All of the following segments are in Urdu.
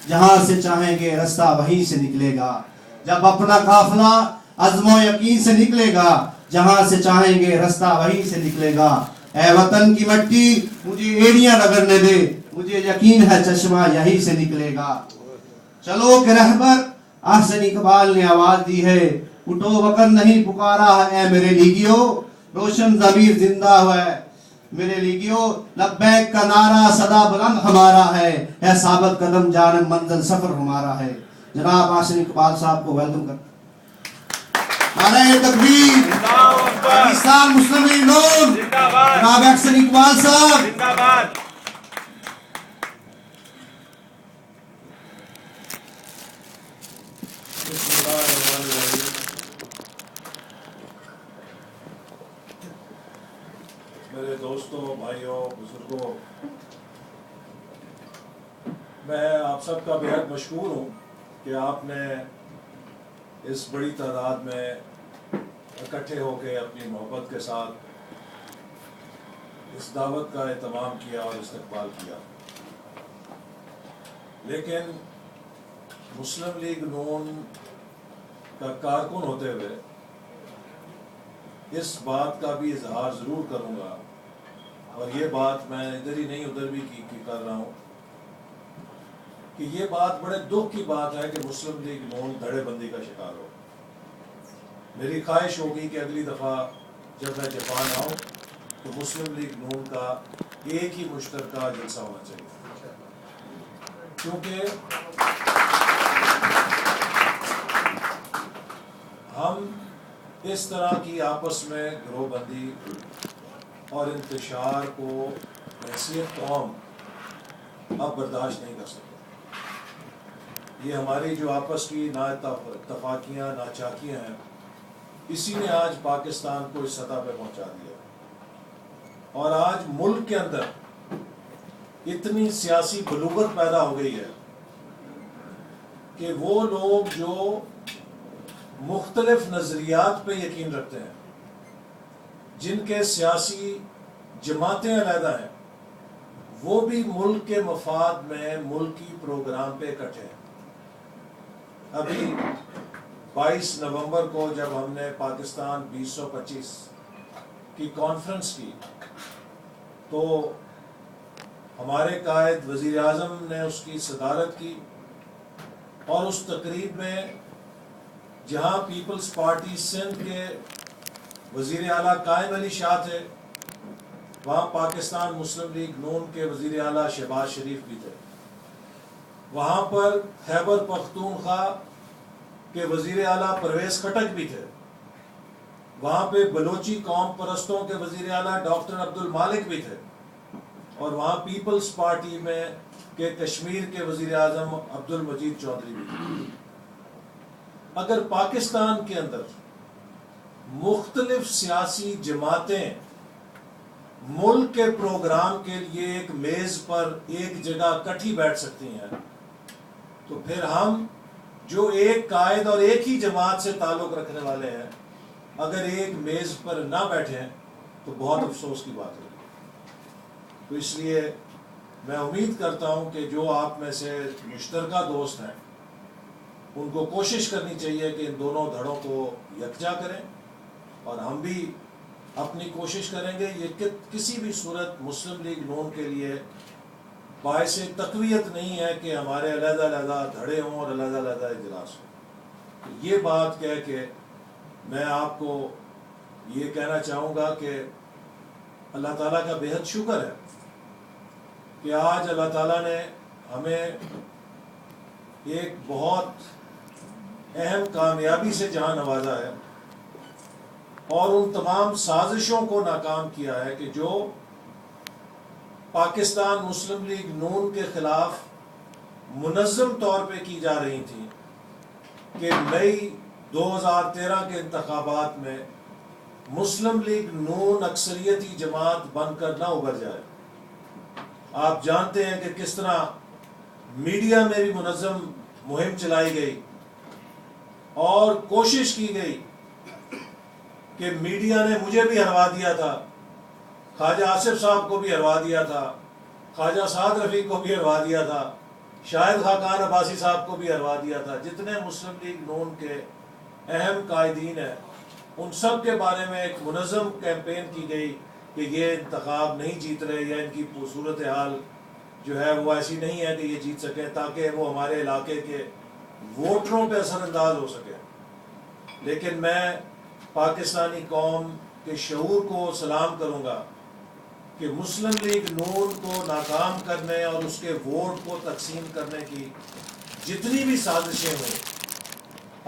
جہاں سے چاہیں گے رستہ وہیں سے نکلے گا. جب اپنا قافلہ عزم و یقین سے نکلے گا, جہاں سے چاہیں گے رستہ وہیں سے نکلے گا. اے وطن کی مٹی مجھے ایڑیاں رگڑنے دے, مجھے یقین ہے چشمہ یہیں سے نکلے گا. چلو کہ رہبر احسن اقبال نے آواز دی ہے, اٹھو وطن نہیں پکارا ہے اے میرے لیگیو, روشن ضمیر زندہ ہوا ہے میرے لیگیو. لبیک کا نعرہ صدا بلند ہمارا ہے ثابت قدم جانب منزل سفر ہمارا ہے. جناب احسن اقبال صاحب کو ویلکم کرتا ہوں. نعرہ تکبیر, پاکستان مسلم لیگ نون, جناب احسن اقبال صاحب. میرے دوستوں, بھائیوں, بزرگوں, میں آپ سب کا بہت مشکور ہوں کہ آپ نے اس بڑی تعداد میں اکٹھے ہو کے اپنی محبت کے ساتھ اس دعوت کا اہتمام کیا اور استقبال کیا. لیکن مسلم لیگ نون کا کارکن ہوتے ہوئے اس بات کا بھی اظہار ضرور کروں گا, اور یہ بات میں ادھر ہی نہیں ادھر بھی کی کر رہا ہوں, کہ یہ بات بڑے دکھ کی بات ہے کہ مسلم لیگ نون دھڑے بندی کا شکار ہو. میری خواہش ہوگی کہ اگلی دفعہ جب میں جاپان آؤں تو مسلم لیگ نون کا ایک ہی مشترکہ جلسہ ہونا چاہیے, کیونکہ ہم اس طرح کی آپس میں گروہ بندی اور انتشار کو حیثیت قوم اب برداشت نہیں کر سکتے. یہ ہماری جو آپس کی نا اتفاقیاں, ناچاکیاں ہیں, اسی نے آج پاکستان کو اس سطح پہ پہنچا دیا. اور آج ملک کے اندر اتنی سیاسی بلوغت پیدا ہو گئی ہے کہ وہ لوگ جو مختلف نظریات پہ یقین رکھتے ہیں, جن کے سیاسی جماعتیں علیحدہ ہیں, وہ بھی ملک کے مفاد میں ملکی پروگرام پہ اکٹھے ہیں. ابھی 22 نومبر کو جب ہم نے پاکستان 2025 کی کانفرنس کی تو ہمارے قائد وزیر اعظم نے اس کی صدارت کی, اور اس تقریب میں جہاں پیپلز پارٹی سندھ کے وزیر اعلیٰ قائم علی شاہ تھے, وہاں پاکستان مسلم لیگ نون کے وزیر اعلیٰ شہباز شریف بھی تھے. وہاں پر خیبر پختونخوا کے وزیر اعلیٰ پرویز خٹک بھی تھے. وہاں پہ بلوچی قوم پرستوں کے وزیر اعلیٰ ڈاکٹر عبد المالک بھی تھے, اور وہاں پیپلز پارٹی میں کہ کشمیر کے وزیر اعظم عبد المجید چودھری بھی تھے. اگر پاکستان کے اندر مختلف سیاسی جماعتیں ملک کے پروگرام کے لیے ایک میز پر ایک جگہ اکٹھی بیٹھ سکتی ہیں, تو پھر ہم جو ایک قائد اور ایک ہی جماعت سے تعلق رکھنے والے ہیں, اگر ایک میز پر نہ بیٹھیں تو بہت افسوس کی بات ہوگی. تو اس لیے میں امید کرتا ہوں کہ جو آپ میں سے مشترکہ دوست ہیں, ان کو کوشش کرنی چاہیے کہ ان دونوں دھڑوں کو یکجا کریں, اور ہم بھی اپنی کوشش کریں گے. یہ کسی بھی صورت مسلم لیگ نون کے لیے باعث تقویت نہیں ہے کہ ہمارے علیحدہ علیحدہ دھڑے ہوں اور علیحدہ علیحدہ اجلاس ہوں. یہ بات کہہ کے میں آپ کو یہ کہنا چاہوں گا کہ اللہ تعالیٰ کا بہت شکر ہے کہ آج اللہ تعالیٰ نے ہمیں ایک بہت اہم کامیابی سے جہاں نوازا ہے, اور ان تمام سازشوں کو ناکام کیا ہے کہ جو پاکستان مسلم لیگ نون کے خلاف منظم طور پہ کی جا رہی تھیں, کہ مئی 2013 کے انتخابات میں مسلم لیگ نون اکثریتی جماعت بن کر نہ ابھر جائے. آپ جانتے ہیں کہ کس طرح میڈیا میں بھی منظم مہم چلائی گئی اور کوشش کی گئی کہ میڈیا نے مجھے بھی ہروا دیا تھا, خواجہ آصف صاحب کو بھی ہروا دیا تھا, خواجہ سعد رفیق کو بھی ہروا دیا تھا, شاہد خاقان عباسی صاحب کو بھی ہروا دیا تھا. جتنے مسلم لیگ نون کے اہم قائدین ہیں ان سب کے بارے میں ایک منظم کیمپین کی گئی کہ یہ انتخاب نہیں جیت رہے یا ان کی صورتحال جو ہے وہ ایسی نہیں ہے کہ یہ جیت سکیں، تاکہ وہ ہمارے علاقے کے ووٹروں پہ اثر انداز ہو سکے. لیکن میں پاکستانی قوم کے شعور کو سلام کروں گا کہ مسلم لیگ نون کو ناکام کرنے اور اس کے ووٹ کو تقسیم کرنے کی جتنی بھی سازشیں ہوئیں،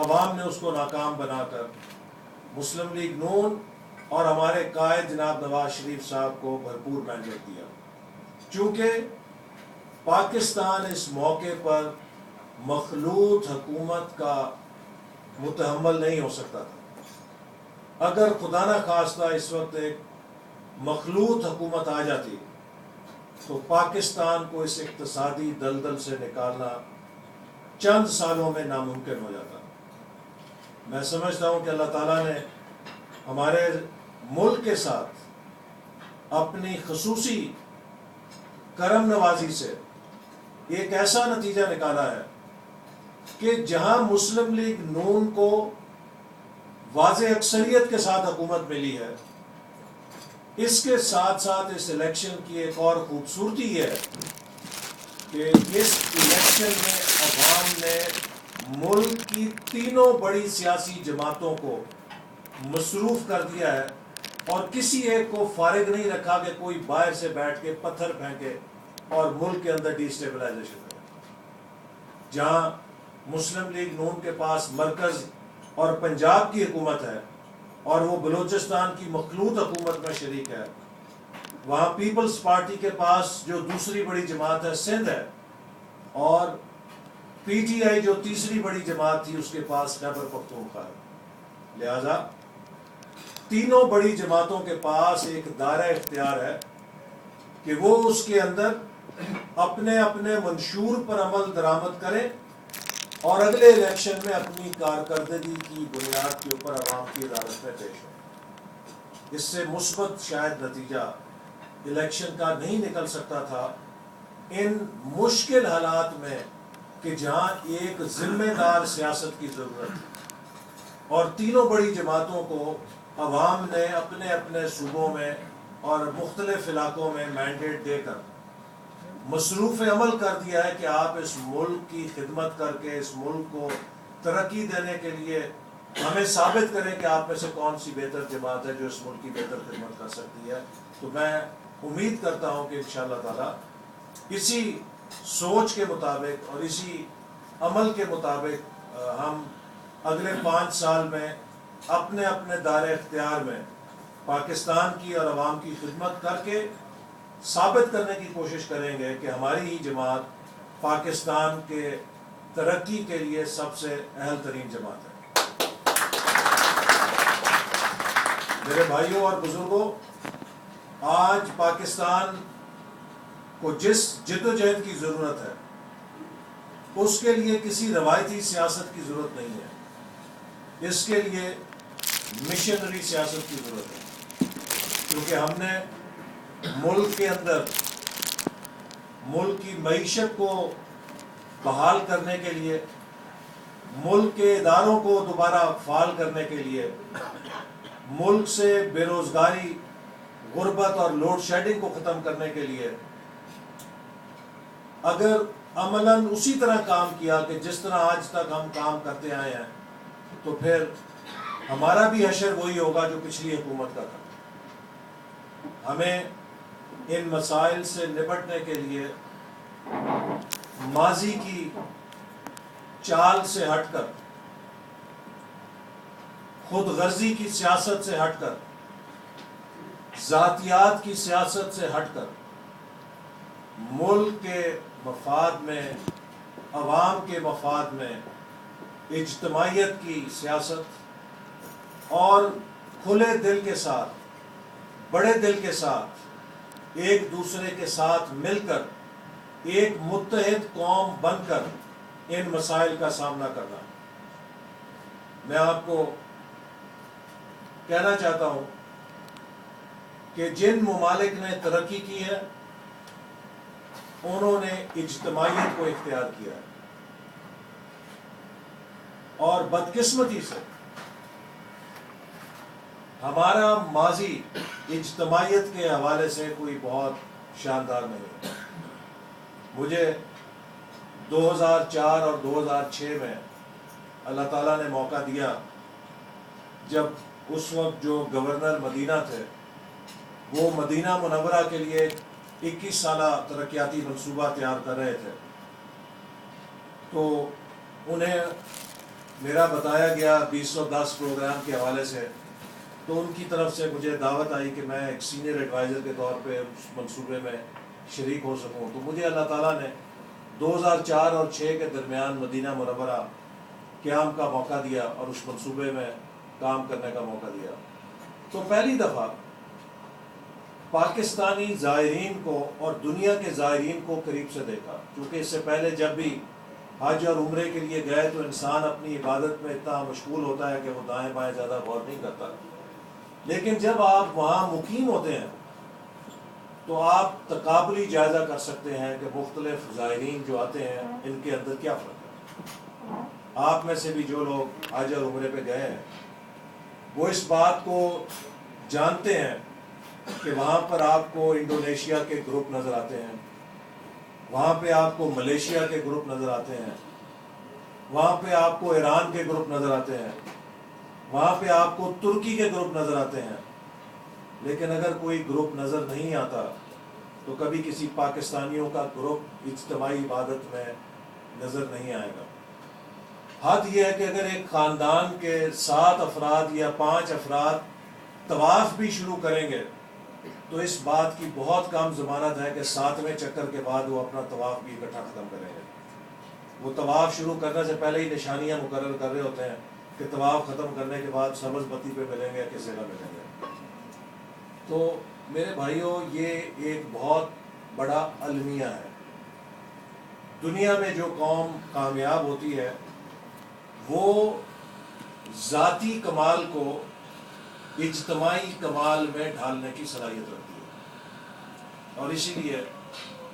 عوام نے اس کو ناکام بنا کر مسلم لیگ نون اور ہمارے قائد جناب نواز شریف صاحب کو بھرپور مینڈیٹ دیا. چونکہ پاکستان اس موقع پر مخلوط حکومت کا متحمل نہیں ہو سکتا تھا. اگر خدا نہ خواستہ اس وقت ایک مخلوط حکومت آ جاتی تو پاکستان کو اس اقتصادی دلدل سے نکالنا چند سالوں میں ناممکن ہو جاتا. میں سمجھتا ہوں کہ اللہ تعالیٰ نے ہمارے ملک کے ساتھ اپنی خصوصی کرم نوازی سے ایک ایسا نتیجہ نکالا ہے کہ جہاں مسلم لیگ نون کو واضح اکثریت کے ساتھ حکومت ملی ہے، اس کے ساتھ ساتھ اس الیکشن کی ایک اور خوبصورتی یہ ہے کہ اس الیکشن میں عوام نے ملک کی تینوں بڑی سیاسی جماعتوں کو مصروف کر دیا ہے اور کسی ایک کو فارغ نہیں رکھا کہ کوئی باہر سے بیٹھ کے پتھر پھینکے اور ملک کے اندر ڈی اسٹیبلائزیشن کرے. جہاں مسلم لیگ نون کے پاس مرکز اور پنجاب کی حکومت ہے اور وہ بلوچستان کی مخلوط حکومت میں شریک ہے، وہاں پیپلز پارٹی کے پاس جو دوسری بڑی جماعت ہے سندھ ہے، اور پی ٹی آئی جو تیسری بڑی جماعت تھی اس کے پاس خیبر پختونخوا ہے. لہذا تینوں بڑی جماعتوں کے پاس ایک دائرہ اختیار ہے کہ وہ اس کے اندر اپنے اپنے منشور پر عمل درآمد کریں اور اگلے الیکشن میں اپنی کارکردگی کی بنیاد کے اوپر عوام کی عدالت میں پیش ہو. اس سے مثبت شاید نتیجہ الیکشن کا نہیں نکل سکتا تھا ان مشکل حالات میں کہ جہاں ایک ذمہ دار سیاست کی ضرورت ہے اور تینوں بڑی جماعتوں کو عوام نے اپنے اپنے صوبوں میں اور مختلف علاقوں میں مینڈیٹ دے کر مصروف عمل کر دیا ہے کہ آپ اس ملک کی خدمت کر کے اس ملک کو ترقی دینے کے لیے ہمیں ثابت کریں کہ آپ میں سے کون سی بہتر جماعت ہے جو اس ملک کی بہتر خدمت کر سکتی ہے. تو میں امید کرتا ہوں کہ انشاءاللہ تعالیٰ اسی سوچ کے مطابق اور اسی عمل کے مطابق ہم اگلے 5 سال میں اپنے اپنے دائرہ اختیار میں پاکستان کی اور عوام کی خدمت کر کے ثابت کرنے کی کوشش کریں گے کہ ہماری ہی جماعت پاکستان کے ترقی کے لیے سب سے اہل ترین جماعت ہے. میرے بھائیوں اور بزرگوں، آج پاکستان کو جس جدوجہد کی ضرورت ہے اس کے لیے کسی روایتی سیاست کی ضرورت نہیں ہے، اس کے لیے مشنری سیاست کی ضرورت ہے. کیونکہ ہم نے ملک کے اندر ملک کی معیشت کو بحال کرنے کے لیے، ملک کے اداروں کو دوبارہ فعال کرنے کے لیے، ملک سے بے روزگاری، غربت اور لوڈ شیڈنگ کو ختم کرنے کے لیے اگر عملاً اسی طرح کام کیا کہ جس طرح آج تک ہم کام کرتے آئے ہیں تو پھر ہمارا بھی حشر وہی ہوگا جو پچھلی حکومت کا تھا. ہمیں ان مسائل سے نپٹنے کے لیے ماضی کی چال سے ہٹ کر، خود غرضی کی سیاست سے ہٹ کر، ذاتیات کی سیاست سے ہٹ کر ملک کے مفاد میں، عوام کے مفاد میں اجتماعیت کی سیاست اور کھلے دل کے ساتھ، بڑے دل کے ساتھ ایک دوسرے کے ساتھ مل کر ایک متحد قوم بن کر ان مسائل کا سامنا کرنا. میں آپ کو کہنا چاہتا ہوں کہ جن ممالک نے ترقی کی ہے انہوں نے اجتماعیت کو اختیار کیا ہے، اور بدقسمتی سے ہمارا ماضی اجتماعیت کے حوالے سے کوئی بہت شاندار نہیں ہے۔ مجھے 2004 اور 2006 میں اللہ تعالیٰ نے موقع دیا، جب اس وقت جو گورنر مدینہ تھے وہ مدینہ منورہ کے لیے 21 سالہ ترقیاتی منصوبہ تیار کر رہے تھے، تو انہیں میرا بتایا گیا 2010 پروگرام کے حوالے سے، تو ان کی طرف سے مجھے دعوت آئی کہ میں ایک سینئر ایڈوائزر کے طور پہ اس منصوبے میں شریک ہو سکوں۔ تو مجھے اللہ تعالیٰ نے 2004 اور 2006 کے درمیان مدینہ منورہ قیام کا موقع دیا اور اس منصوبے میں کام کرنے کا موقع دیا۔ تو پہلی دفعہ پاکستانی زائرین کو اور دنیا کے زائرین کو قریب سے دیکھا، کیونکہ اس سے پہلے جب بھی حج اور عمرے کے لیے گئے تو انسان اپنی عبادت میں اتنا مشغول ہوتا ہے کہ وہ دائیں بائیں زیادہ غور نہیں کرتا، لیکن جب آپ وہاں مقیم ہوتے ہیں تو آپ تقابلی جائزہ کر سکتے ہیں کہ مختلف زائرین جو آتے ہیں ان کے اندر کیا فرق ہے۔ آپ میں سے بھی جو لوگ حج اور عمرے پہ گئے ہیں وہ اس بات کو جانتے ہیں کہ وہاں پر آپ کو انڈونیشیا کے گروپ نظر آتے ہیں، وہاں پہ آپ کو ملیشیا کے گروپ نظر آتے ہیں، وہاں پہ آپ کو ایران کے گروپ نظر آتے ہیں، وہاں پہ آپ کو ترکی کے گروپ نظر آتے ہیں، لیکن اگر کوئی گروپ نظر نہیں آتا تو کبھی کسی پاکستانیوں کا گروپ اجتماعی عبادت میں نظر نہیں آئے گا۔ حد یہ ہے کہ اگر ایک خاندان کے 7 افراد یا 5 افراد طواف بھی شروع کریں گے تو اس بات کی بہت کم ضمانت ہے کہ 7ویں چکر کے بعد وہ اپنا طواف بھی اکٹھا ختم کریں گے۔ وہ طواف شروع کرنے سے پہلے ہی نشانیاں مقرر کر رہے ہوتے ہیں کہ طواف ختم کرنے کے بعد سبز بتی پہ ملیں گے یا کس جگہ ملیں گے۔ تو میرے بھائیوں، یہ ایک بہت بڑا المیہ ہے۔ دنیا میں جو قوم کامیاب ہوتی ہے وہ ذاتی کمال کو اجتماعی کمال میں ڈھالنے کی صلاحیت رکھتی ہے، اور اسی لیے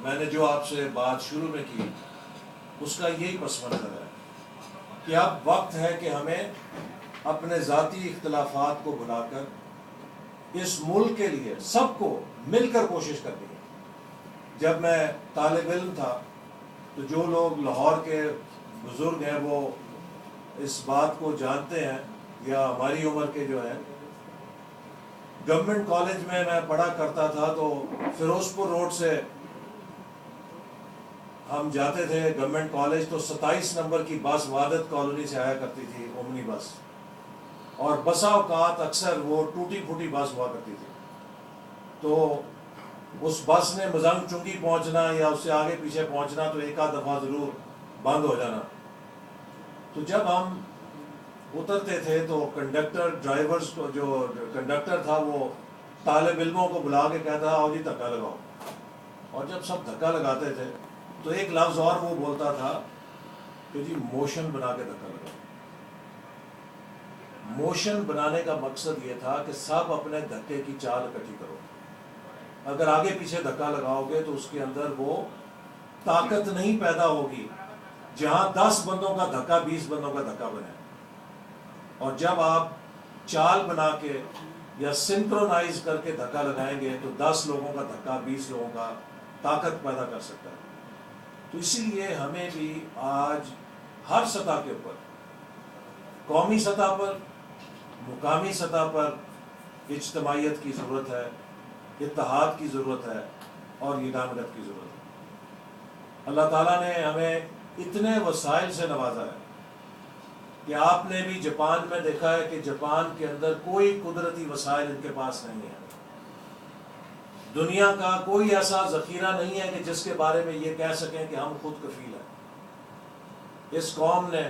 میں نے جو آپ سے بات شروع میں کی اس کا یہی پس منظر ہے کہ اب وقت ہے کہ ہمیں اپنے ذاتی اختلافات کو بھلا کر اس ملک کے لیے سب کو مل کر کوشش کرنی ہے۔ جب میں طالب علم تھا تو جو لوگ لاہور کے بزرگ ہیں وہ اس بات کو جانتے ہیں، یا ہماری عمر کے جو ہیں، گورنمنٹ کالج میں پڑھا کرتا تھا تو فیروز پور روڈ سے ہم جاتے تھے گورنمنٹ کالج، تو 27 نمبر کی بس وحدت کالونی سے آیا کرتی تھی، اومنی بس، اور بسا اوقات اکثر وہ ٹوٹی پھوٹی بس ہوا کرتی تھی، تو اس بس نے مزنگ چنگی پہنچنا یا اس سے آگے پیچھے پہنچنا تو ایک آدھ دفعہ ضرور بند ہو جانا۔ تو جب ہم اترتے تھے تو کنڈکٹر ڈرائیورز کو، جو کنڈکٹر تھا وہ طالب علموں کو بلا کے کہتا آؤ جی دھکا لگاؤ، اور جب سب دھکا لگاتے تھے تو ایک لفظ اور وہ بولتا تھا کہ جی موشن بنا کے دھکا لگاؤ۔ موشن بنانے کا مقصد یہ تھا کہ سب اپنے دھکے کی چال اکٹھی کرو، اگر آگے پیچھے دھکا لگاؤ گے تو اس کے اندر وہ طاقت نہیں پیدا ہوگی جہاں 10 بندوں کا دھکا 20 بندوں کا دھکا بنے، اور جب آپ چال بنا کے یا سنکرونائز کر کے دھکا لگائیں گے تو 10 لوگوں کا دھکا 20 لوگوں کا طاقت پیدا کر سکتا ہے۔ تو اسی لیے ہمیں بھی آج ہر سطح کے اوپر، قومی سطح پر، مقامی سطح پر اجتماعیت کی ضرورت ہے، اتحاد کی ضرورت ہے، اور یگانگت کی ضرورت ہے۔ اللہ تعالیٰ نے ہمیں اتنے وسائل سے نوازا ہے کہ آپ نے بھی جاپان میں دیکھا ہے کہ جاپان کے اندر کوئی قدرتی وسائل ان کے پاس نہیں ہے۔ دنیا کا کوئی ایسا ذخیرہ نہیں ہے کہ جس کے بارے میں یہ کہہ سکیں کہ ہم خود کفیل ہیں۔ اس قوم نے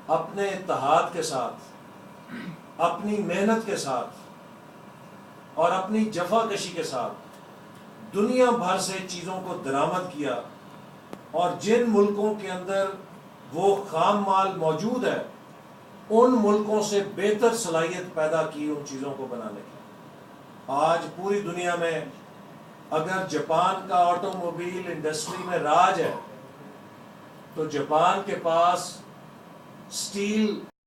اپنے اتحاد کے ساتھ، اپنی محنت کے ساتھ اور اپنی جفا کشی کے ساتھ دنیا بھر سے چیزوں کو درآمد کیا، اور جن ملکوں کے اندر وہ خام مال موجود ہے ان ملکوں سے بہتر صلاحیت پیدا کی ان چیزوں کو بنانے کی۔ آج پوری دنیا میں اگر جاپان کا آٹو موبائل انڈسٹری میں راج ہے تو جاپان کے پاس اسٹیل